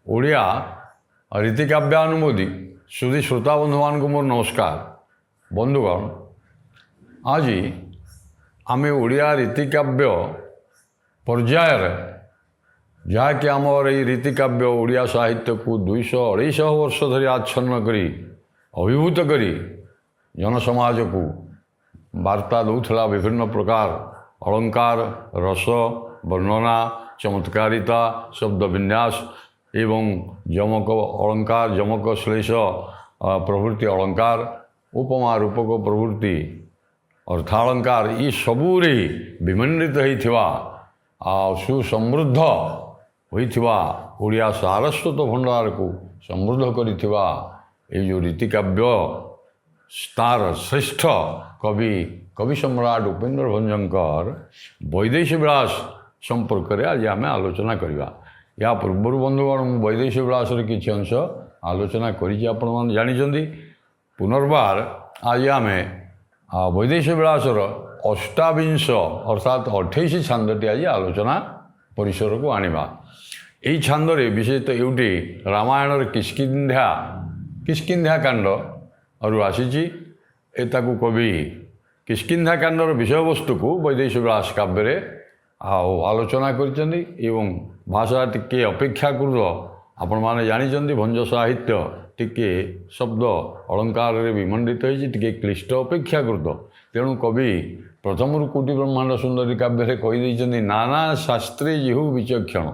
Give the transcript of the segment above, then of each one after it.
ଓଡ଼ିଆ ରୀତିକାବ୍ୟାନୁମୋଦି ସୁଧୀ ଶ୍ରୋତା ବନ୍ଧୁମାନଙ୍କୁ ମୋର ନମସ୍କାର। ବନ୍ଧୁଗଣ, ଆଜି ଆମେ ଓଡ଼ିଆ ରୀତିକାବ୍ୟ ପର୍ଯ୍ୟାୟରେ ଯାହାକି ଆମର ଏହି ରୀତିକାବ୍ୟ ଓଡ଼ିଆ ସାହିତ୍ୟକୁ 200-250 ବର୍ଷ ଧରି ଆଚ୍ଛନ୍ନ କରି ଅଭିଭୂତ କରି ଜନସମାଜକୁ ବାର୍ତ୍ତା ଦେଉଥିଲା। ବିଭିନ୍ନ ପ୍ରକାର ଅଳଙ୍କାର, ରସ, ବର୍ଣ୍ଣନା, ଚମତ୍କାରିତା, ଶବ୍ଦ ବିନ୍ୟାସ ଏବଂ ଯମକ ଅଳଙ୍କାର, ଯମକ ଶ୍ଳେଷ ପ୍ରଭୃତି ଅଳଙ୍କାର, ଉପମା ରୂପକ ପ୍ରଭୃତି ଅର୍ଥାଳଙ୍କାର, ଏ ସବୁରେ ବିମଣ୍ଡିତ ହୋଇଥିବା ଆଉ ସୁସମୃଦ୍ଧ ହୋଇଥିବା ଓଡ଼ିଆ ସାରସ୍ୱତ ଭଣ୍ଡାରକୁ ସମୃଦ୍ଧ କରିଥିବା ଏଇ ଯେଉଁ ରୀତିକାବ୍ୟ, ତାର ଶ୍ରେଷ୍ଠ କବି ସମ୍ରାଟ ଉପେନ୍ଦ୍ର ଭଞ୍ଜଙ୍କର ବୈଦେହୀ ବିଳାସ ସମ୍ପର୍କରେ ଆଜି ଆମେ ଆଲୋଚନା କରିବା। ଏହା ପୂର୍ବରୁ ବନ୍ଧୁଗଣ ମୁଁ ବୈଦେହୀ ବିଳାସର କିଛି ଅଂଶ ଆଲୋଚନା କରିଛି, ଆପଣମାନେ ଜାଣିଛନ୍ତି। ପୁନର୍ବାର ଆଜି ଆମେ ବୈଦେହୀ ବିଳାସର ଅଷ୍ଟାବିଂଶ ଅର୍ଥାତ୍ 28 ଛାନ୍ଦଟି ଆଜି ଆଲୋଚନା ପରିସରକୁ ଆଣିବା। ଏହି ଛାନ୍ଦରେ ବିଶେଷତଃ ଏଉଟି ରାମାୟଣର କିଷ୍କିନ୍ଧ୍ୟା କାଣ୍ଡରୁ ଆସିଛି। ତାକୁ କବି କିଷ୍କିନ୍ଧ୍ୟା କାଣ୍ଡର ବିଷୟବସ୍ତୁକୁ ବୈଦେହୀ ବିଳାସ କାବ୍ୟରେ ଆଲୋଚନା କରିଛନ୍ତି ଏବଂ ଭାଷା ଟିକିଏ ଅପେକ୍ଷାକୃତ ଆପଣମାନେ ଜାଣିଛନ୍ତି। ଭଞ୍ଜ ସାହିତ୍ୟ ଟିକିଏ ଶବ୍ଦ ଅଳଙ୍କାରରେ ବିମଣ୍ଡିତ ହୋଇଛି, ଟିକିଏ କ୍ଲିଷ୍ଟ ଅପେକ୍ଷାକୃତ। ତେଣୁ କବି ପ୍ରଥମରୁ କୋଟି ବ୍ରହ୍ମାଣ୍ଡ ସୁନ୍ଦରୀ କାବ୍ୟରେ କହିଦେଇଛନ୍ତି, ନାନା ଶାସ୍ତ୍ରେ ଯେହୁ ବିଚକ୍ଷଣ,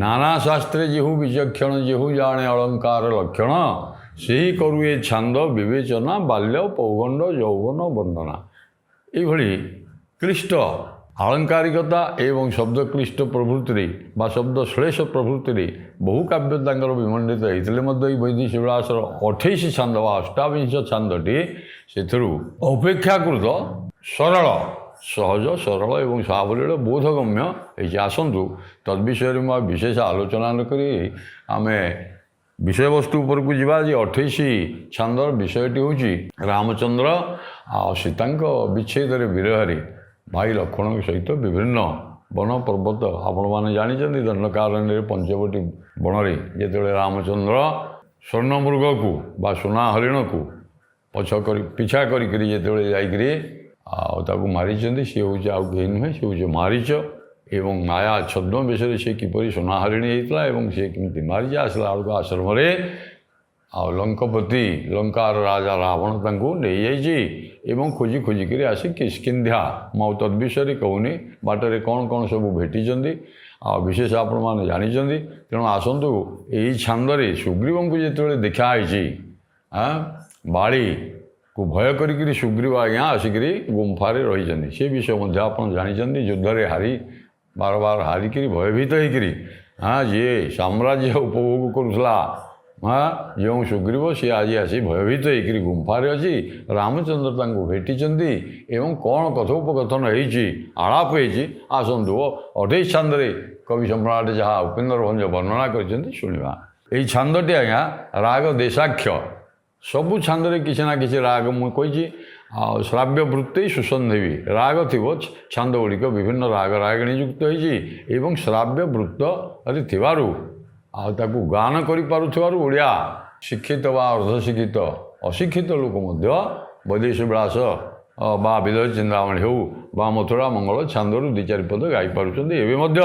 ନାନା ଶାସ୍ତ୍ରେ ଯେହୁ ବିଚକ୍ଷଣ, ଯେହୁ ଜାଣେ ଅଳଙ୍କାର ଲକ୍ଷଣ, ସେହି କରୁ ଏ ଛାନ୍ଦ ବିବେଚନା, ବାଲ୍ୟ ପୌଗଣ୍ଡ ଯୌବନ ବର୍ଣ୍ଣନା। ଏଇଭଳି କ୍ଲିଷ୍ଟ ଆଳଙ୍କାରିକତା ଏବଂ ଶବ୍ଦ କ୍ଲିଷ୍ଟ ପ୍ରଭୃତିରେ ବା ଶବ୍ଦ ଶ୍ଳେଷ ପ୍ରଭୃତିରେ ବହୁ କାବ୍ୟ ତାଙ୍କର ବିମଣ୍ଡିତ ହୋଇଥିଲେ ମଧ୍ୟ ଏଇ ବୈଦେହୀ ବିଳାସର 28 ଛାନ୍ଦ ବା ଅଷ୍ଟାବିଂଶ ଛାନ୍ଦଟି ସେଥିରୁ ଅପେକ୍ଷାକୃତ ସହଜ ସରଳ ଏବଂ ସାବଳୀଳ ବୋଧଗମ୍ୟ ହେଇଛି। ଆସନ୍ତୁ ତଦ୍ବିଷୟରେ ମୁଁ ବିଶେଷ ଆଲୋଚନା ନ କରି ଆମେ ବିଷୟବସ୍ତୁ ଉପରକୁ ଯିବା। ଯେ 28 ଛାନ୍ଦର ବିଷୟଟି ହେଉଛି ରାମଚନ୍ଦ୍ର ଆଉ ସୀତାଙ୍କ ବିଚ୍ଛେଦରେ ବିରହରେ ଭାଇ ଲକ୍ଷ୍ମଣଙ୍କ ସହିତ ବିଭିନ୍ନ ବନ ପର୍ବତ, ଆପଣମାନେ ଜାଣିଛନ୍ତି ଦଣ୍ଡକାରଣ୍ୟରେ ପଞ୍ଚବଟୀ ବଣରେ ଯେତେବେଳେ ରାମଚନ୍ଦ୍ର ସ୍ୱର୍ଣ୍ଣମୃଗକୁ ବା ସୁନା ହରିଣକୁ ପିଛା କରିକିରି ଯେତେବେଳେ ଯାଇକିରି ତାକୁ ମାରିଛନ୍ତି, ସିଏ ହେଉଛି ଆଉ କେହି ନୁହେଁ, ସେ ହେଉଛି ମାରିଚ। ଏବଂ ମାୟା ଛଦ୍ମ ବିଷୟରେ ସେ କିପରି ସୁନା ହରିଣୀ ହେଇଥିଲା ଏବଂ ସେ କେମିତି ମାରିଚ, ଆସିଲା ବେଳକୁ ଆଶ୍ରମରେ ଲଙ୍କପତି ଲଙ୍କାର ରାଜା ରାବଣ ତାଙ୍କୁ ନେଇଯାଇଛି ଏବଂ ଖୋଜିକିରି ଆସି କିଷ୍କିନ୍ଧ୍ୟା, ମୁଁ ତଦ୍ବିଷୟରେ କହୁନି, ବାଟରେ କ'ଣ ସବୁ ଭେଟିଛନ୍ତି ବିଶେଷ ଆପଣମାନେ ଜାଣିଛନ୍ତି। ତେଣୁ ଆସନ୍ତୁ ଏହି ଛାନ୍ଦରେ ସୁଗ୍ରୀବଙ୍କୁ ଯେତେବେଳେ ଦେଖା ହେଇଛି, ବାଳିକୁ ଭୟ କରିକିରି ସୁଗ୍ରୀବ ଆଜ୍ଞା ଆସିକିରି ଗୁମ୍ଫାରେ ରହିଛନ୍ତି, ସେ ବିଷୟ ମଧ୍ୟ ଆପଣ ଜାଣିଛନ୍ତି। ଯୁଦ୍ଧରେ ବାର ହାରିକିରି ଭୟଭୀତ ହେଇକିରି ଯିଏ ସାମ୍ରାଜ୍ୟ ଉପଭୋଗ କରୁଥିଲା ଯେଉଁ ସୁଗ୍ରୀବ, ସିଏ ଆଜି ଆସି ଭୟଭୀତ ହେଇକିରି ଗୁମ୍ଫାରେ ଅଛି। ରାମଚନ୍ଦ୍ର ତାଙ୍କୁ ଭେଟିଛନ୍ତି ଏବଂ କ'ଣ କଥୋପକଥନ ହେଇଛି, ଆଳାପ ହେଇଛି, ଆସନ୍ତୁ 28 ଛାନ୍ଦରେ କବି ସମ୍ରାଟ ଯାହା ଉପେନ୍ଦ୍ର ଭଞ୍ଜ ବର୍ଣ୍ଣନା କରିଛନ୍ତି ଶୁଣିବା। ଏହି ଛାନ୍ଦଟି ଆଜ୍ଞା ରାଗ ଦେଶାକ୍ଷ, ସବୁ ଛାନ୍ଦରେ କିଛି ନା କିଛି ରାଗ ମୁଁ କହିଛି। ଶ୍ରାବ୍ୟ ବୃତ୍ତି ସୁସନ୍ଧୀ ରାଗ ଥିବ, ଛାନ୍ଦ ଗୁଡ଼ିକ ବିଭିନ୍ନ ରାଗ ରାଗିଣୀ ଯୁକ୍ତ ହେଇଛି ଏବଂ ଶ୍ରାବ୍ୟ ବୃତ୍ତରେ ଥିବାରୁ ତାକୁ ଗାନ କରିପାରୁଥିବାରୁ ଓଡ଼ିଆ ଶିକ୍ଷିତ ବା ଅର୍ଦ୍ଧଶିକ୍ଷିତ ଅଶିକ୍ଷିତ ଲୋକ ମଧ୍ୟ ବୈଦେହୀ ବିଳାସ ବା ବିଦୟ ଚିନ୍ତାମଣି ହେଉ ବା ମଥୁରା ମଙ୍ଗଳ ଛାନ୍ଦରୁ 2-4 ପଦ ଗାଇପାରୁଛନ୍ତି। ଏବେ ମଧ୍ୟ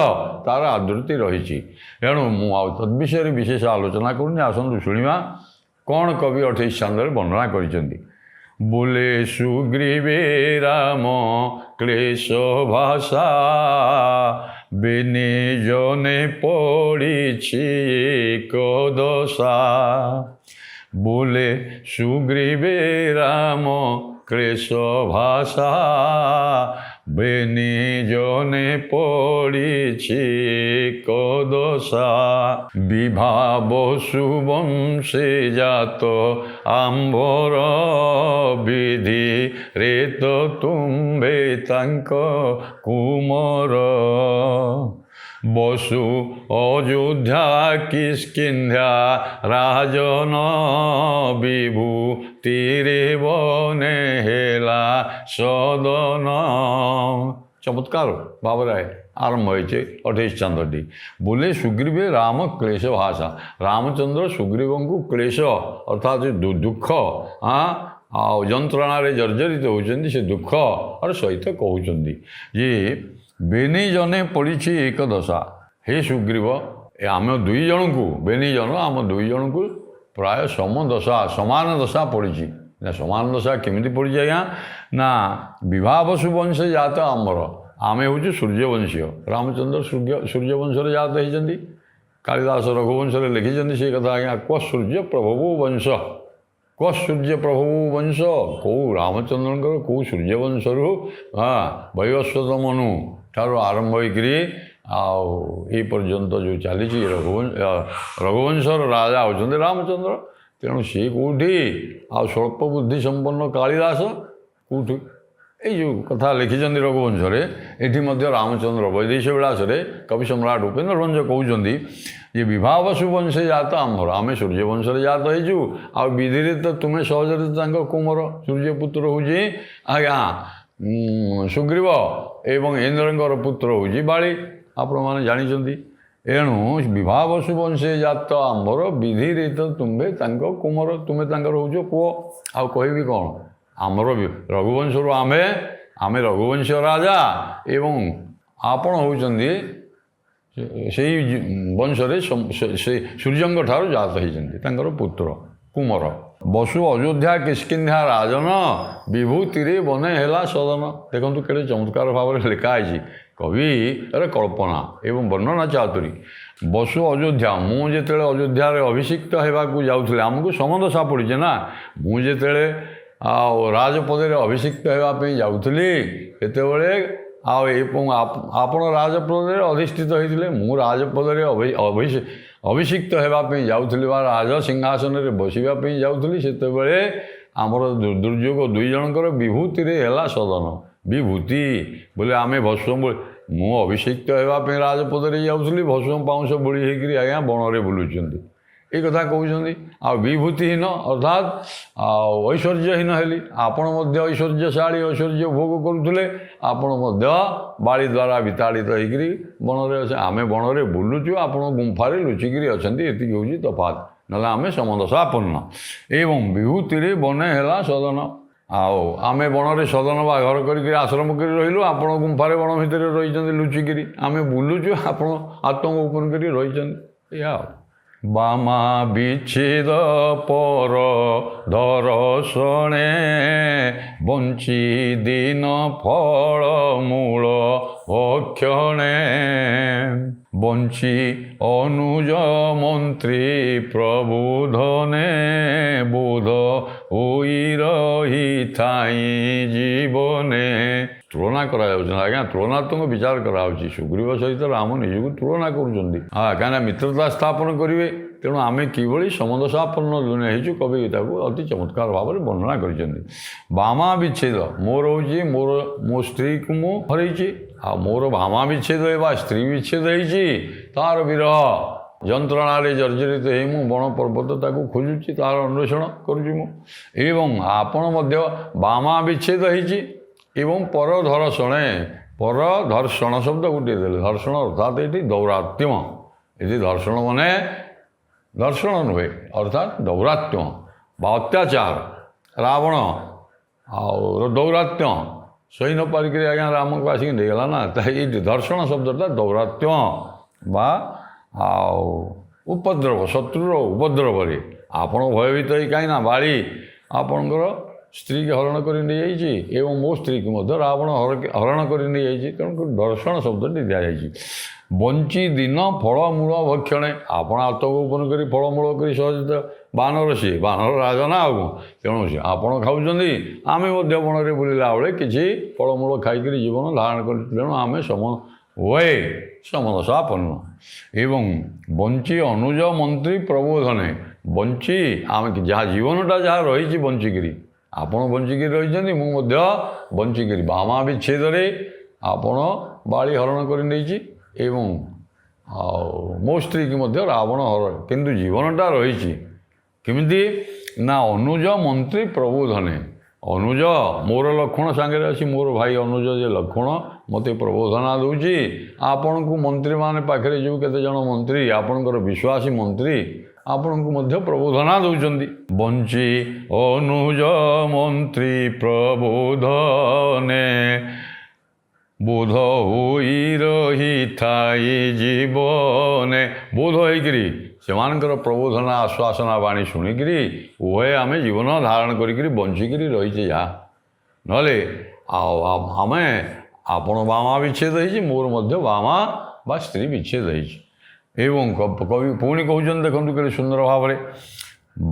ତା'ର ଆଦୃତି ରହିଛି। ତେଣୁ ମୁଁ ତଦ୍ବିଷୟରେ ବିଶେଷ ଆଲୋଚନା କରୁନି। ଆସନ୍ତୁ ଶୁଣିବା କ'ଣ କବି 28 ଛାନ୍ଦରେ ବର୍ଣ୍ଣନା କରିଛନ୍ତି। ବୋଲେ ସୁଗ୍ରୀବେ ରାମ କ୍ଲେଶ ଭାଷା, ବିନିଜନେ ପଡ଼ିଛି କଦଶା। ବୋଲେ ସୁଗ୍ରୀବେ ରାମ କ୍ଲେଶ ଭାଷା, ବିନିଜନେ ପଡ଼ିଛି କଦଶା। ବିଭାବ ସୁବଂଶେ ଜାତ ଆମ୍ଭର, ବିଧି ରେତ ତୁମ୍ଭେ ତାଙ୍କ କୁମର। ବସୁ ଅଯୋଧ୍ୟା କିଷ୍କିନ୍ଧ୍ୟା ରାଜନ, ବିଭୂତିରେ ବନେ ହେଲା ସଦନ। ଚମତ୍କାର ଭାବରେ आरंभ होइछे 28 चांदटी बोले सुग्रीवे राम क्लेश भाषा रामचंद्र सुग्रीव को क्लेश अर्थात दुख हाँ आ जंत्रणार जर्जरित होती से दुख और सहित कहते ये बेनी जने पड़ी एक दशा हे सुग्रीव आम दुई जन को बेनी जन आम दुई जन को प्राय समदशा समान दशा पड़ी ना समान दशा केमी पड़ी आज्ञा ना विवाह बसु वंश जात आमर आमे हूँ सूर्यवंशीय रामचंद्र सूर्यवंश जात होती कालिदास रघुवंश लिखिं से कथा आज्ञा क्व सूर्य प्रभु वंश क्व सूर्य प्रभु वंश कौ रामचंद्र कौ सूर्यवंश हाँ वैवस्वत मनु ठार आरंभ होकर पर्यंत जो चली रघुवंशर राजा होते रामचंद्र तेणु सी कौटी आ स्वल्प बुद्धि संपन्न कालिदास कौटी यो कथा लिखिं रघुवंश ये रामचंद्र वैदेश विलास कवि सम्राट उपेन्द्र भंज कहते ये विवाह बसु वंश जात आमर आम सूर्यवंश जात होइचु आ विधि तो तुम्हें सहजरे कुमर सूर्यपुत्र हूँ आज्ञा सुग्रीव एवं इंद्र पुत्र हूँ बाली आपण मैंने जानते एणु विवाह बसु वंशे जात आमर विधि तो तुम्हें कुमर तुम्हें हूँ पुओ आ कहबी कौन आमर रघुवंश आमे आमे रघुवंश राजा एवं आपण होउचंदी से वंशरे से सूर्यंग ठार जात होइचंदी पुत्र कुमर बसु अयोध्या किष्किंधा राजन विभूति रे बने हेला सदन देखु केड़े चमत्कार भाव में लिखाई कवि अरे कल्पना एवं वर्णना चातुरी बसु अयोध्या मुझे अयोध्या अभिषिक्त होगाकू जाऊे आमको समदशा पड़ी ना मुझे राजपदे अभिषिक्त होगापी जाऊली केतबले आपण राजपदे अधिष्ठित होते मु राजपदे अभिषिक्त होगापी जाऊली राज सिंहासन में बसवाई जाऊली से आमर दुर्योग दुई जनकर विभूति है सदन विभूति बोले आम भस्म मु अभिषिक्त होगापी राजपदे जाऊली भस्म पाउंश बोली होकर आज्ञा बण में बुलूँ ये कथा कहते आ विभूतिहीन अर्थात ऐश्वर्यहीन हेली आपण ऐश्वर्यशाली ऐश्वर्य भोग करुले आपण बाड़ी द्वारा विताड़ित होकर बन आम बण में बुलुचु आपण गुंफार लुचिकी अच्छा ये हूँ तफात ना आम समदशापन्न एवं विभूति बने है सदन आमे बण में सदन बा घर कर आश्रम कर रही आपण गुंफार बण भितर रही लुचिकी आम बुलुचु आप आतंक ओपन कर रही या बामा विच्छेद पर दर्शने बंची दिन फल मूल भक्षणे बंची अनुज मंत्री प्रबोधने बोध होई रही थाई जीवने तुलना करा तुलनात्मक विचार कराऊँ सुग्रीव सहित राम निजक तुलना कर हाँ कहीं मित्रता स्थापन करेंगे तेणु आम कि समदशापन्न दुनिया हो कवि को अति चमत्कार भाव में वर्णना कर बामा विच्छेद मोर हूँ मोर मो स्त्री को मु हरई आ मोर भामा विच्छेद है स्त्री विच्छेद होती तार विरह जंत्रणार जर्जरित हो बण पर्वत ताक खोजुची तार अन्वेषण करुँ आपण बामा विच्छेद होती एवं पर धर्षणे पर धर्षण शब्द गोटे देले धर्षण अर्थात ये दौरात्म्य ये धर्षण माने धर्षण नुहे अर्थात दौरात्म्य बा अत्याचार रावण आ दौरात्म्य सही न पारिक आज्ञा राम को आसिक देगला ना ये धर्षण शब्दटा दौरात्म्य बा उपद्रव शत्रुर उपद्रव आपण भयभीत कहीं बाड़ी आपणकर स्त्री के हरण कर एवं मो स्त्री की रावण हरण कर तेणु दर्शन शब्द दी जाए बंची दिन फलमूल भक्षणे आपण आतंक ओपन कर फलमूल कर सहज बानर सी बानर राजा ना आगे तेणु सी आपण खाऊँ आम बण में बुलला बेले किसी फलमूल खाई जीवन धारण कर तेणु आम वे समदशापन्न एवं बंची अनुज मंत्री प्रबोधने बंची आम जहाँ जीवनटा जहाँ रही बंचिकी आपण बंचिकी रही मुझे बंचिकी बामा विच्छेद आपण बाड़ी हरण कर मो स्त्री की रावण हरण किंतु जीवनटा रही किमिति ना अनुज मंत्री प्रबोधने अनुज मोर लक्षण सांगे अच्छी मोर भाई अनुज जे लक्षण ମୋତେ ପ୍ରବୋଧନା ଦେଉଛି। ଆପଣଙ୍କୁ ମନ୍ତ୍ରୀମାନେ ପାଖରେ ଯେଉଁ କେତେଜଣ ମନ୍ତ୍ରୀ ଆପଣଙ୍କର ବିଶ୍ୱାସୀ ମନ୍ତ୍ରୀ ଆପଣଙ୍କୁ ମଧ୍ୟ ପ୍ରବୋଧନା ଦେଉଛନ୍ତି। ବଞ୍ଚି ଅନୁଜ ମନ୍ତ୍ରୀ ପ୍ରବୋଧନେ ବୋଧ ହୋଇ ରହିଥାଇ ଜୀବନେ। ବୋଧ ହୋଇକିରି ସେମାନଙ୍କର ପ୍ରବୋଧନା ଆଶ୍ୱାସନା ବାଣୀ ଶୁଣିକିରି ଉଭୟ ଆମେ ଜୀବନ ଧାରଣ କରିକିରି ବଞ୍ଚିକିରି ରହିଛେ ଯାହା। ନହେଲେ ଆମେ ଆପଣ ବାମା ବିଚ୍ଛେଦ ହେଇଛି, ମୋର ମଧ୍ୟ ବାମା ବା ସ୍ତ୍ରୀ ବିଚ୍ଛେଦ ହେଇଛି। ଏବଂ କବି ପୁଣି କହୁଛନ୍ତି, ଦେଖନ୍ତୁ କେତେ ସୁନ୍ଦର ଭାବରେ,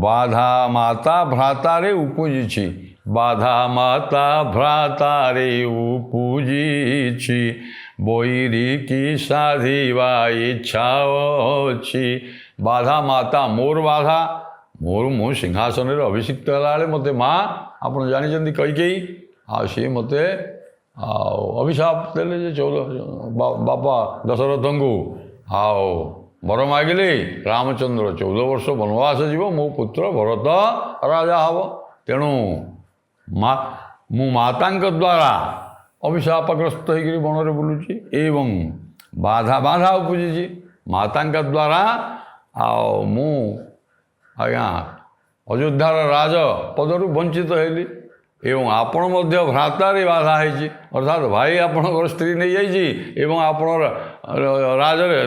ବାଧା ମାତା ଭ୍ରାତାରେ ଉପୁଜିଛି, ବାଧା ମାତା ଭ୍ରାତାରେ ଉପୁଜିଛି, ବୈରିକି ସାଧିବା ଇଚ୍ଛା ଅଛି। ବାଧା ମାତା, ମୋର ବାଧା, ମୁଁ ସିଂହାସନରେ ଅଭିଷିକ୍ତ ହେଲାବେଳେ ମୋତେ ମା ଆପଣ ଜାଣିଛନ୍ତି କୈକେୟୀ, ଆଉ ସିଏ ମୋତେ ଅଭିଶାପ ଦେଲେ ଯେ ବାପା ଦଶରଥଙ୍କୁ ଆଉ ବର ମାଗିଲେ ରାମଚନ୍ଦ୍ର 14 ବର୍ଷ ବନବାସ ଯିବ, ମୋ ପୁତ୍ର ଭରତ ରାଜା ହେବ। ତେଣୁ ମୁଁ ମାତାଙ୍କ ଦ୍ୱାରା ଅଭିଶାପଗ୍ରସ୍ତ ହେଇକରି ବନରେ ବୁଲୁଛି ଏବଂ ବାଧା ଉପୁଜିଛି ମାତାଙ୍କ ଦ୍ୱାରା। ଆଉ ମୁଁ ଆଜ୍ଞା ଅଯୋଧ୍ୟାର ରାଜ ପଦରୁ ବଞ୍ଚିତ ହେଲି ଏବଂ ଆପଣ ମଧ୍ୟ ଭ୍ରାତାରେ ବାଧା ହେଇଛି, ଅର୍ଥାତ୍ ଭାଇ ଆପଣଙ୍କର ସ୍ତ୍ରୀ ନେଇଯାଇଛି ଏବଂ ଆପଣ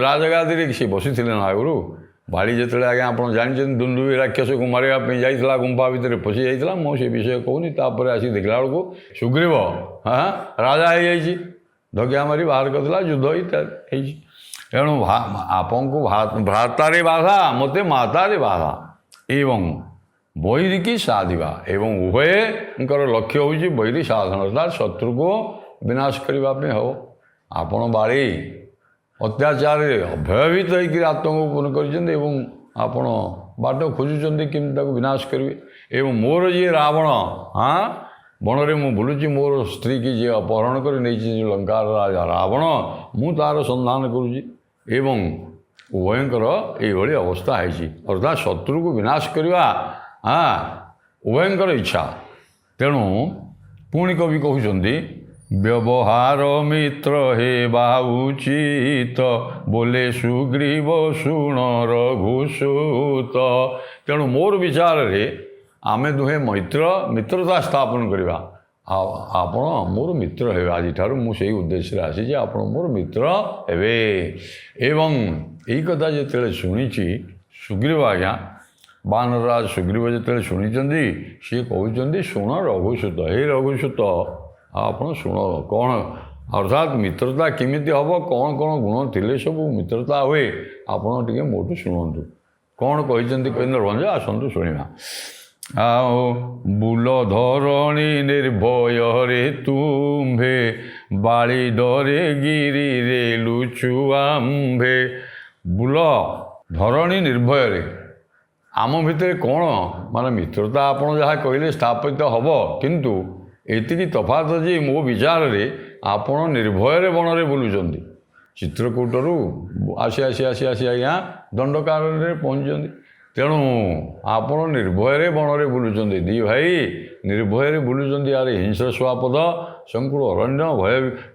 ରାଜଗାଦିରେ ସେ ବସିଥିଲେ ନା ଆଗରୁ। ବାଳି ଯେତେବେଳେ ଆଜ୍ଞା ଆପଣ ଜାଣିଛନ୍ତି ଦୁନ୍ଦୁଭି ରାକ୍ଷସକୁ ମାରିବା ପାଇଁ ଯାଇଥିଲା, ଗୁମ୍ଫା ଭିତରେ ପଶି ଯାଇଥିଲା, ମୁଁ ସେ ବିଷୟ କହୁନି। ତାପରେ ଆସି ଦେଖିଲା ବେଳକୁ ସୁଗ୍ରୀବ ରାଜା ହେଇଯାଇଛି, ଧକିଆ ମାରି ବାହାର କରିଥିଲା, ଯୁଦ୍ଧ ହେଇଛି। ତେଣୁ ଆପଣଙ୍କୁ ଭ୍ରାତାରେ ବାଧା, ମୋତେ ମାତାରେ ବାଧା ଏବଂ ବୈରିକି ସାଧିବା, ଏବଂ ଉଭୟଙ୍କର ଲକ୍ଷ୍ୟ ହେଉଛି ବୈରୀ ସାଧନ, ଅର୍ଥାତ୍ ଶତ୍ରୁକୁ ବିନାଶ କରିବା ପାଇଁ ହେବ। ଆପଣ ବାଳି ଅତ୍ୟାଚାରରେ ଭୟଭୀତ ହୋଇକରି ଆତ୍ମଗୋପନ କରିଛନ୍ତି ଏବଂ ଆପଣ ବାଟ ଖୋଜୁଛନ୍ତି କେମିତି ତାକୁ ବିନାଶ କରିବେ। ଏବଂ ମୋର ଯିଏ ରାବଣ, ବଣରେ ମୁଁ ବୁଲୁଛି, ମୋର ସ୍ତ୍ରୀକି ଯିଏ ଅପହରଣ କରି ନେଇଛି ଲଙ୍କାର ରାଜା ରାବଣ, ମୁଁ ତା'ର ସନ୍ଧାନ କରୁଛି ଏବଂ ଉଭୟଙ୍କର ଏଇଭଳି ଅବସ୍ଥା ହେଇଛି, ଅର୍ଥାତ୍ ଶତ୍ରୁକୁ ବିନାଶ କରିବା ଉଭୟଙ୍କର ଇଚ୍ଛା। ତେଣୁ ପୁଣି କବି କହୁଛନ୍ତି, ବ୍ୟବହାର ମିତ୍ର ହେବା ଉଚିତ, ବୋଲେ ସୁଗ୍ରୀବ ଶୁଣ ରଘୁସୂତ। ତେଣୁ ମୋର ବିଚାରରେ ଆମେ ଦୁହେଁ ମିତ୍ରତା ସ୍ଥାପନ କରିବା। ଆଉ ଆପଣ ମୋର ମିତ୍ର ହେବେ, ଆଜିଠାରୁ ମୁଁ ସେଇ ଉଦ୍ଦେଶ୍ୟରେ ଆସିଛି, ଆପଣ ମୋର ମିତ୍ର ହେବେ। ଏବଂ ଏଇ କଥା ଯେତେବେଳେ ଶୁଣିଛି ସୁଗ୍ରୀବ, ଆଜ୍ଞା ବାନରରାଜ ସୁଗ୍ରୀବ ଯେତେବେଳେ ଶୁଣିଛନ୍ତି, ସିଏ କହୁଛନ୍ତି, ଶୁଣ ରଘୁସୂତ, ହେ ରଘୁସୂତ ଆପଣ ଶୁଣ କ'ଣ, ଅର୍ଥାତ୍ ମିତ୍ରତା କେମିତି ହେବ, କ'ଣ ଗୁଣ ଥିଲେ ସବୁ ମିତ୍ରତା ହୁଏ, ଆପଣ ଟିକେ ମୋଠୁ ଶୁଣନ୍ତୁ। କ'ଣ କହିଛନ୍ତି କୈନ୍ଦ୍ରଭଞ୍ଜ, ଆସନ୍ତୁ ଶୁଣିବା। ଆଉ ବୁଲ ଧରଣୀ ନିର୍ଭୟରେ ତୁମ୍ଭେ, ବାଳି ଡରେ ଗିରିରେ ଲୁଚୁ ଆମ୍ଭେ। ବୁଲ ଧରଣୀ ନିର୍ଭୟରେ, ଆମ ଭିତରେ କ'ଣ ମାନେ ମିତ୍ରତା ଆପଣ ଯାହା କହିଲେ ସ୍ଥାପିତ ହେବ, କିନ୍ତୁ ଏତିକି ତଫାତ ଯେ ମୋ ବିଚାରରେ ଆପଣ ନିର୍ଭୟରେ ବଣରେ ବୁଲୁଛନ୍ତି। ଚିତ୍ରକୂଟରୁ ଆସି ଆଜ୍ଞା ଦଣ୍ଡକାରଣ୍ୟରେ ପହଞ୍ଚିଛନ୍ତି। ତେଣୁ ଆପଣ ନିର୍ଭୟରେ ବଣରେ ବୁଲୁଛନ୍ତି, ଦୁଇ ଭାଇ ନିର୍ଭୟରେ ବୁଲୁଛନ୍ତି। ଆରେ ହିଂସ୍ର ସ୍ୱାପଦ ସଂକୁଳ ଅରଣ୍ୟ,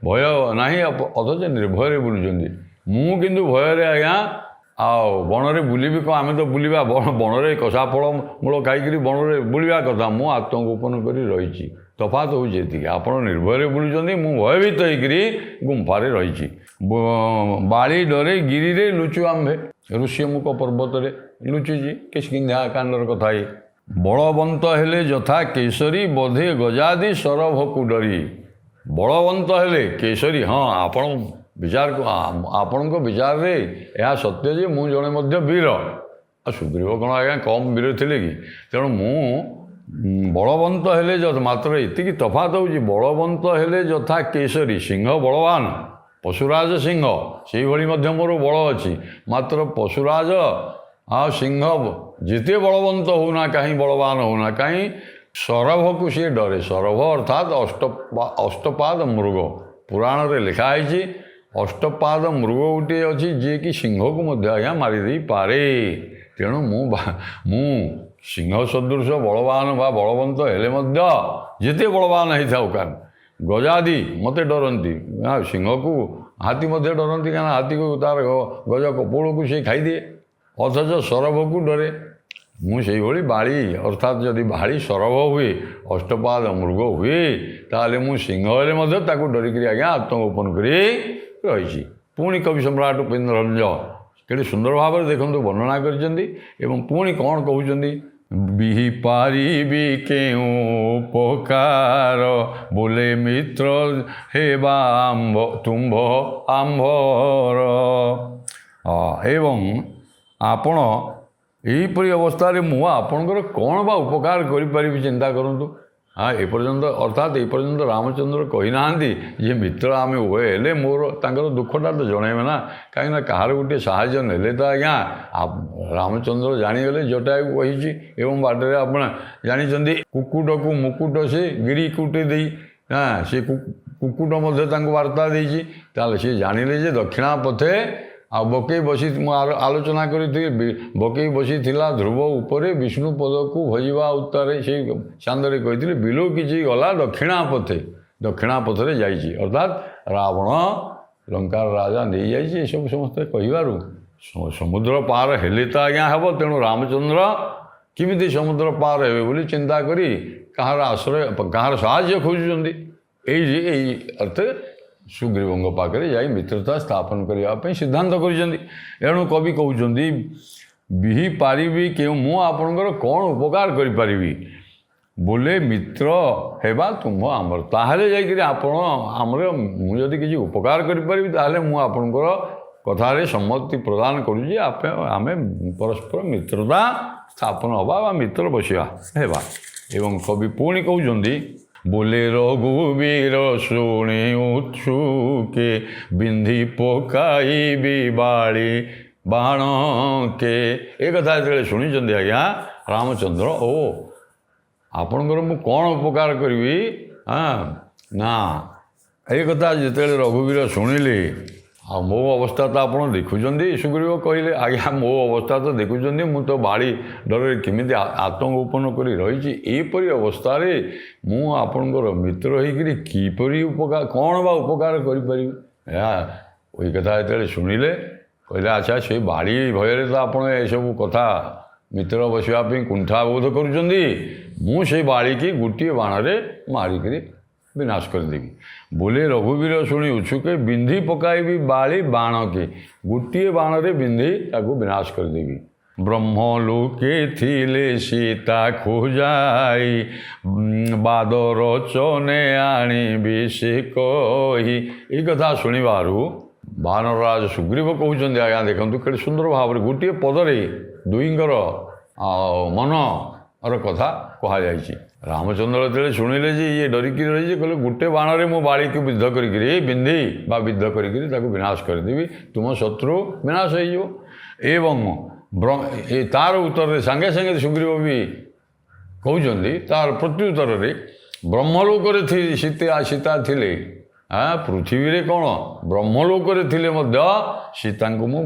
ଭୟ ନାହିଁ, ଅଥଚ ନିର୍ଭୟରେ ବୁଲୁଛନ୍ତି। ମୁଁ କିନ୍ତୁ ଭୟରେ ଆଜ୍ଞା ଆଉ ବଣରେ ବୁଲିବି କ'ଣ, ଆମେ ତ ବୁଲିବା ବଣରେ କଷା ଫଳ ମୂଳ ଖାଇକିରି ବଣରେ ବୁଲିବା କଥା, ମୁଁ ଆତ୍ମଗୋପନ କରି ରହିଛି। ତଫାତ ହେଉଛି ଏତିକି, ଆପଣ ନିର୍ଭୟରେ ବୁଲୁଛନ୍ତି, ମୁଁ ଭୟଭୀତ ହେଇକିରି ଗୁମ୍ଫାରେ ରହିଛି। ବାଳି ଡରେ ଗିରିରେ ଲୁଚୁ ଆମ୍ଭେ, ଋଷ୍ୟମୁଖ ପର୍ବତରେ ଲୁଚୁଛି। କିଷ୍କିନ୍ଧ୍ୟା କାଣ୍ଡର କଥା। ବଳବନ୍ତ ହେଲେ ଯଥା କେଶରୀ, ବୋଧେ ଗଜାଦି ସରଭକୁ ଡରି। ବଳବନ୍ତ ହେଲେ କେଶରୀ, ଆପଣ ଆପଣଙ୍କ ବିଚାରରେ ଏହା ସତ୍ୟ ଯେ ମୁଁ ଜଣେ ମଧ୍ୟ ବୀର। ଆଉ ସୁଗ୍ରୀବ କ'ଣ ଆଜ୍ଞା କମ୍ ବୀର ଥିଲେ କି? ତେଣୁ ମୁଁ ବଳବନ୍ତ ହେଲେ ମାତ୍ର ଏତିକି ତଫାତ ହେଉଛି, ବଳବନ୍ତ ହେଲେ ଯଥା କେଶରୀ, ସିଂହ ବଳବାନ, ପଶୁରାଜ ସିଂହ, ସେଇଭଳି ମଧ୍ୟ ମୋର ବଳ ଅଛି। ମାତ୍ର ପଶୁରାଜ ଆଉ ସିଂହ ଯେତେ ବଳବନ୍ତ ହେଉନା କାହିଁ, ବଳବାନ ହେଉନା କାହିଁ, ସରଭକୁ ସିଏ ଡରେ। ସରଭ ଅର୍ଥାତ୍ ଅଷ୍ଟପାଦ ମୃଗ। ପୁରାଣରେ ଲେଖା ହେଇଛି ଅଷ୍ଟପାଦ ମୃଗ ଗୋଟିଏ ଅଛି ଯିଏକି ସିଂହକୁ ମଧ୍ୟ ଆଜ୍ଞା ମାରିଦେଇପାରେ। ତେଣୁ ମୁଁ ସିଂହ ସଦୃଶ ବଳବାନ ବା ବଳବନ୍ତ ହେଲେ ମଧ୍ୟ ଯେତେ ବଳବାନ ହେଇଥାଉ କାରଣ ଗଜାଦି ମୋତେ ଡରନ୍ତି। ସିଂହକୁ ହାତୀ ମଧ୍ୟ ଡରନ୍ତି, କାରଣ ହାତୀକୁ ତାର ଗଜ କପୋଳକୁ ସେ ଖାଇଦିଏ, ଅଥଚ ସରଭକୁ ଡରେ। ମୁଁ ସେଇଭଳି ବାଳି, ଅର୍ଥାତ୍ ଯଦି ଭାଳି ସରଭ ହୁଏ, ଅଷ୍ଟପାଦ ମୃଗ ହୁଏ, ତାହେଲେ ମୁଁ ସିଂହ ହେଲେ ମଧ୍ୟ ତାକୁ ଡରିକିରି ଆଜ୍ଞା ଆତ୍ମଗୋପନ କରି ରହିଛି। ପୁଣି କବି ସମ୍ରାଟ ଉପେନ୍ଦ୍ରଭଞ୍ଜ କେତେ ସୁନ୍ଦର ଭାବରେ ଦେଖନ୍ତୁ ବର୍ଣ୍ଣନା କରିଛନ୍ତି। ଏବଂ ପୁଣି କ'ଣ କହୁଛନ୍ତି, ବିହିପାରିବି କେଉଁ ଉପକାର ବୋଲେ ମିତ୍ର ହେବା ତୁମ୍ଭ ଆମ୍ଭର। ଏବଂ ଆପଣ ଏହିପରି ଅବସ୍ଥାରେ ମୁଁ ଆପଣଙ୍କର କ'ଣ ବା ଉପକାର କରିପାରିବି ଚିନ୍ତା କରନ୍ତୁ। ଏପର୍ଯ୍ୟନ୍ତ ଅର୍ଥାତ୍ ଏପର୍ଯ୍ୟନ୍ତ ରାମଚନ୍ଦ୍ର କହିନାହାନ୍ତି ଯେ ମିତ୍ର ଆମେ ଉଭୟ ହେଲେ ମୋର ତାଙ୍କର ଦୁଃଖଟା ତ ଜଣାଇବେ ନା, କାହିଁକିନା କାହାର ଗୋଟିଏ ସାହାଯ୍ୟ ନେଲେ ତ ଆଜ୍ଞା ରାମଚନ୍ଦ୍ର ଜାଣିଗଲେ ଜଟାୟୁ କହିଛି। ଏବଂ ବାଟରେ ଆପଣ ଜାଣିଛନ୍ତି କୁକୁଟକୁ ମୁକୁଟ ସେ ଗିରି କୁଟି ଦେଇ, ସେ କୁକୁଟ ମଧ୍ୟ ତାଙ୍କୁ ବାର୍ତ୍ତା ଦେଇଛି। ତାହେଲେ ସେ ଜାଣିଲେ ଯେ ଦକ୍ଷିଣା ପଥେ ଆଉ ବକେଇ ବସି, ମୁଁ ଆଲୋଚନା କରିଥିଲି, ବକେଇ ବସିଥିଲା ଧ୍ରୁବ ଉପରେ ବିଷ୍ଣୁ ପଦକୁ ଭଜିବା ଉତ୍ତାରେ ସେଇ ଚାନ୍ଦରେ କହିଥିଲି ବିଲୁ କିଛି ଗଲା ଦକ୍ଷିଣା ପଥରେ ଯାଇଛି। ଅର୍ଥାତ୍ ରାବଣ ଲଙ୍କାର ରାଜା ନେଇଯାଇଛି, ଏସବୁ ସମସ୍ତେ କହିବାରୁ ସମୁଦ୍ର ପାର ହେଲେ ତ ଆଜ୍ଞା ହେବ। ତେଣୁ ରାମଚନ୍ଦ୍ର କେମିତି ସମୁଦ୍ର ପାର ହେବେ ବୋଲି ଚିନ୍ତା କରି କାହାର ଆଶ୍ରୟ, କାହାର ସାହାଯ୍ୟ ଖୋଜୁଛନ୍ତି। ଏଇ ଅର୍ଥରେ ସୁଗ୍ରୀବଙ୍କ ପାଖରେ ଯାଇ ମିତ୍ରତା ସ୍ଥାପନ କରିବା ପାଇଁ ସିଦ୍ଧାନ୍ତ କରିଛନ୍ତି। ଏଣୁ କବି କହୁଛନ୍ତି ବିହି ପାରିବି କେଉଁ, ମୁଁ ଆପଣଙ୍କର କ'ଣ ଉପକାର କରିପାରିବି ବୋଲେ ମିତ୍ର ହେବା ତୁମ୍ଭ ଆମର। ତାହେଲେ ଯାଇକରି ଆପଣ ଆମର, ମୁଁ ଯଦି କିଛି ଉପକାର କରିପାରିବି ତାହେଲେ ମୁଁ ଆପଣଙ୍କର କଥାରେ ସମ୍ମତି ପ୍ରଦାନ କରୁଛି, ଆମେ ପରସ୍ପର ମିତ୍ରତା ସ୍ଥାପନ ହେବା ବା ମିତ୍ର ବସିବା ହେବା। ଏବଂ କବି ପୁଣି କହୁଛନ୍ତି ବୋଲେ ରଘୁବୀର ଶୁଣି ଉତ୍ସୁକେ ବିନ୍ଧି ପକାଇବି ବାଳି ବାଣକେ। ଏ କଥା ଯେତେବେଳେ ଶୁଣିଛନ୍ତି ଆଜ୍ଞା ରାମଚନ୍ଦ୍ର, ଆପଣଙ୍କର ମୁଁ କ'ଣ ଉପକାର କରିବି, ନା ଏ କଥା ଯେତେବେଳେ ରଘୁବୀର ଶୁଣିଲେ, ଆଉ ମୋ ଅବସ୍ଥା ତ ଆପଣ ଦେଖୁଛନ୍ତି, ସୁଗ୍ରୀବ କହିଲେ ଆଜ୍ଞା ମୋ ଅବସ୍ଥା ତ ଦେଖୁଛନ୍ତି, ମୁଁ ତ ବାଳି ଡରରେ କେମିତି ଆତ୍ମଗୋପନ କରି ରହିଛି। ଏହିପରି ଅବସ୍ଥାରେ ମୁଁ ଆପଣଙ୍କର ମିତ୍ର ହେଇକରି କିପରି ଉପକାର, କ'ଣ ବା ଉପକାର କରିପାରିବି। ଏଇ କଥା ଯେତେବେଳେ ଶୁଣିଲେ କହିଲେ ଆଚ୍ଛା ସେ ବାଳି ଭୟରେ ତ ଆପଣ ଏସବୁ କଥା ମିତ୍ର ବସିବା ପାଇଁ କୁଣ୍ଠାବୋଧ କରୁଛନ୍ତି, ମୁଁ ସେଇ ବାଳିକି ଗୋଟିଏ ବାଣରେ ମାରିକିରି ବିନାଶ କରିଦେବି। ବୋଲେ ରଘୁବୀର ଶୁଣି ଉଛୁକେ ବିନ୍ଧି ପକାଇବି ବାଳି ବାଣକେ, ଗୋଟିଏ ବାଣରେ ବିନ୍ଧି ତାକୁ ବିନାଶ କରିଦେବି। ବ୍ରହ୍ମଲୋକେ ଥିଲେ ସୀତା ଖୋଜାଇ ବାଦ ରଚନେ ଆଣିବି ସେ କହି। ଏଇ କଥା ଶୁଣିବାରୁ ବାନରରାଜ ସୁଗ୍ରୀବ କହୁଛନ୍ତି ଆଜ୍ଞା ଦେଖନ୍ତୁ କେତେ ସୁନ୍ଦର ଭାବରେ ଗୋଟିଏ ପଦରେ ଦୁଇଙ୍କର ମନର କଥା କୁହାଯାଇଛି। ରାମଚନ୍ଦ୍ର ଯେତେବେଳେ ଶୁଣିଲେ ଯେ ଇଏ ଡରିକି ରହିଛି, କହିଲେ ଗୋଟେ ବାଣରେ ମୁଁ ବାଳିକୁ ବିଦ୍ଧ କରିକିରି ବିଦ୍ଧ କରିକିରି ତାକୁ ବିନାଶ କରିଦେବି, ତୁମ ଶତ୍ରୁ ବିନାଶ ହେଇଯିବ। ଏବଂ ତାର ଉତ୍ତରରେ ସାଙ୍ଗେ ସାଙ୍ଗେ ସୁଗ୍ରୀବ ବି କହୁଛନ୍ତି, ତାର ପ୍ରତ୍ୟୁତ୍ତରରେ ବ୍ରହ୍ମଲୋକରେ ସୀତା ଥିଲେ, ପୃଥିବୀରେ କ'ଣ ବ୍ରହ୍ମଲୋକରେ ଥିଲେ ମଧ୍ୟ ସୀତାଙ୍କୁ ମୁଁ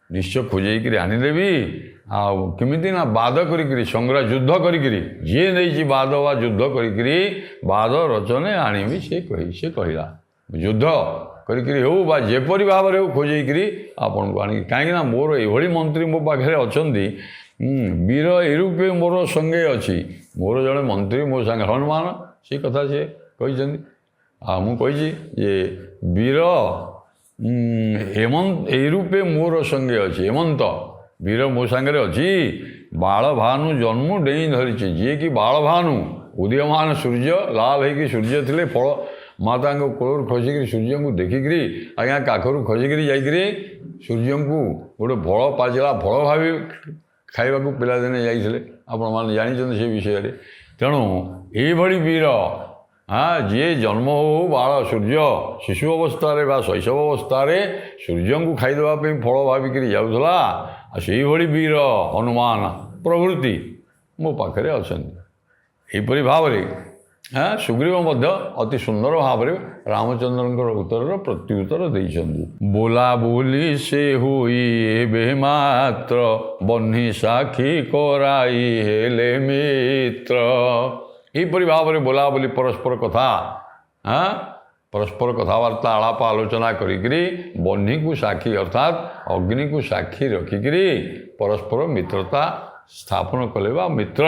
ନିଶ୍ଚୟ ଖୋଜେଇକିରି ଆଣିଦେବି। ଆଉ କେମିତି ନା ବାଦ କରିକିରି, ଯୁଦ୍ଧ କରିକିରି, ଯିଏ ନେଇଛି ବାଦ ବା ଯୁଦ୍ଧ କରିକିରି ବାଦ ରଚନେ ଆଣିବି ସେ କହିଲା, ଯୁଦ୍ଧ କରିକିରି ହେଉ ବା ଯେପରି ଭାବରେ ହେଉ ଖୋଜେଇକିରି ଆପଣଙ୍କୁ ଆଣିକି, କାହିଁକିନା ମୋର ଏଭଳି ମନ୍ତ୍ରୀ ମୋ ପାଖରେ ଅଛନ୍ତି, ବୀର ଏରୂପେ ମୋର ସଙ୍ଗେ ଅଛି, ମୋର ଜଣେ ମନ୍ତ୍ରୀ ମୋ ସାଙ୍ଗେ ହନୁମାନ, ସେ କଥା ସେ କହିଛନ୍ତି। ଆଉ ମୁଁ କହିଛି ଯେ ବୀର ଏରୂପେ ମୋର ସଙ୍ଗେ ଅଛି, ହେମନ୍ତ ବୀର ମୋ ସାଙ୍ଗରେ ଅଛି, ବାଳଭାନୁ ଜନ୍ମ ଡେଇଁ ଧରିଛି, ଯିଏକି ବାଳଭାନୁ ଉଦୀୟମାନ ସୂର୍ଯ୍ୟ, ଲାଲ ହେଇକି ସୂର୍ଯ୍ୟ ଥିଲେ, ଫଳ ମାତାଙ୍କ କୋଳରୁ ଖସିକିରି ସୂର୍ଯ୍ୟଙ୍କୁ ଦେଖିକିରି ଆଜ୍ଞା କାଖରୁ ଖସିକିରି ଯାଇକିରି ସୂର୍ଯ୍ୟଙ୍କୁ ଗୋଟେ ଫଳ ପାଚିଲା ଫଳ ଭାବି ଖାଇବାକୁ ପିଲାଦିନେ ଯାଇଥିଲେ, ଆପଣମାନେ ଜାଣିଛନ୍ତି ସେ ବିଷୟରେ। ତେଣୁ ଏଇଭଳି ବୀର ଯିଏ ଜନ୍ମ ହଉ ବାଳ ସୂର୍ଯ୍ୟ ଶିଶୁ ଅବସ୍ଥାରେ ବା ଶୈଶବ ଅବସ୍ଥାରେ ସୂର୍ଯ୍ୟଙ୍କୁ ଖାଇଦେବା ପାଇଁ ଫଳ ଭାବିକିରି ଯାଉଥିଲା, ଆଉ ସେଇଭଳି ବୀର ହନୁମାନ ପ୍ରଭୃତି ମୋ ପାଖରେ ଅଛନ୍ତି। ଏହିପରି ଭାବରେ ସୁଗ୍ରୀବ ମଧ୍ୟ ଅତି ସୁନ୍ଦର ଭାବରେ ରାମଚନ୍ଦ୍ରଙ୍କର ଉତ୍ତରର ପ୍ରତ୍ୟୁତ୍ତର ଦେଇଛନ୍ତି। ବୋଲା ବୋଲି ସେ ହୋଇ ଏବେ ମାତ୍ର ବହ୍ନି ସାକ୍ଷୀ କରାଇ ହେଲେ ମିତ୍ର। ଏହିପରି ଭାବରେ ବୋଲା ବୋଲି ପରସ୍ପର କଥା हाँ परस्पर कथबार्ता आलाप आलोचना करी बन्ही को साक्षी अर्थात अग्नि को साक्षी रखिकी परस्पर मित्रता स्थापन कले मित्र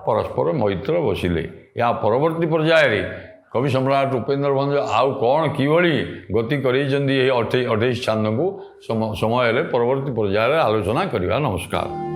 परस्पर मैत्र बसिले या परवर्ती पर्यायर कवि सम्राट उपेन्द्र भंज आउ कौन किभली गति कर 28 छांद को समय परवर्ती पर्यायर आलोचना करवा। नमस्कार।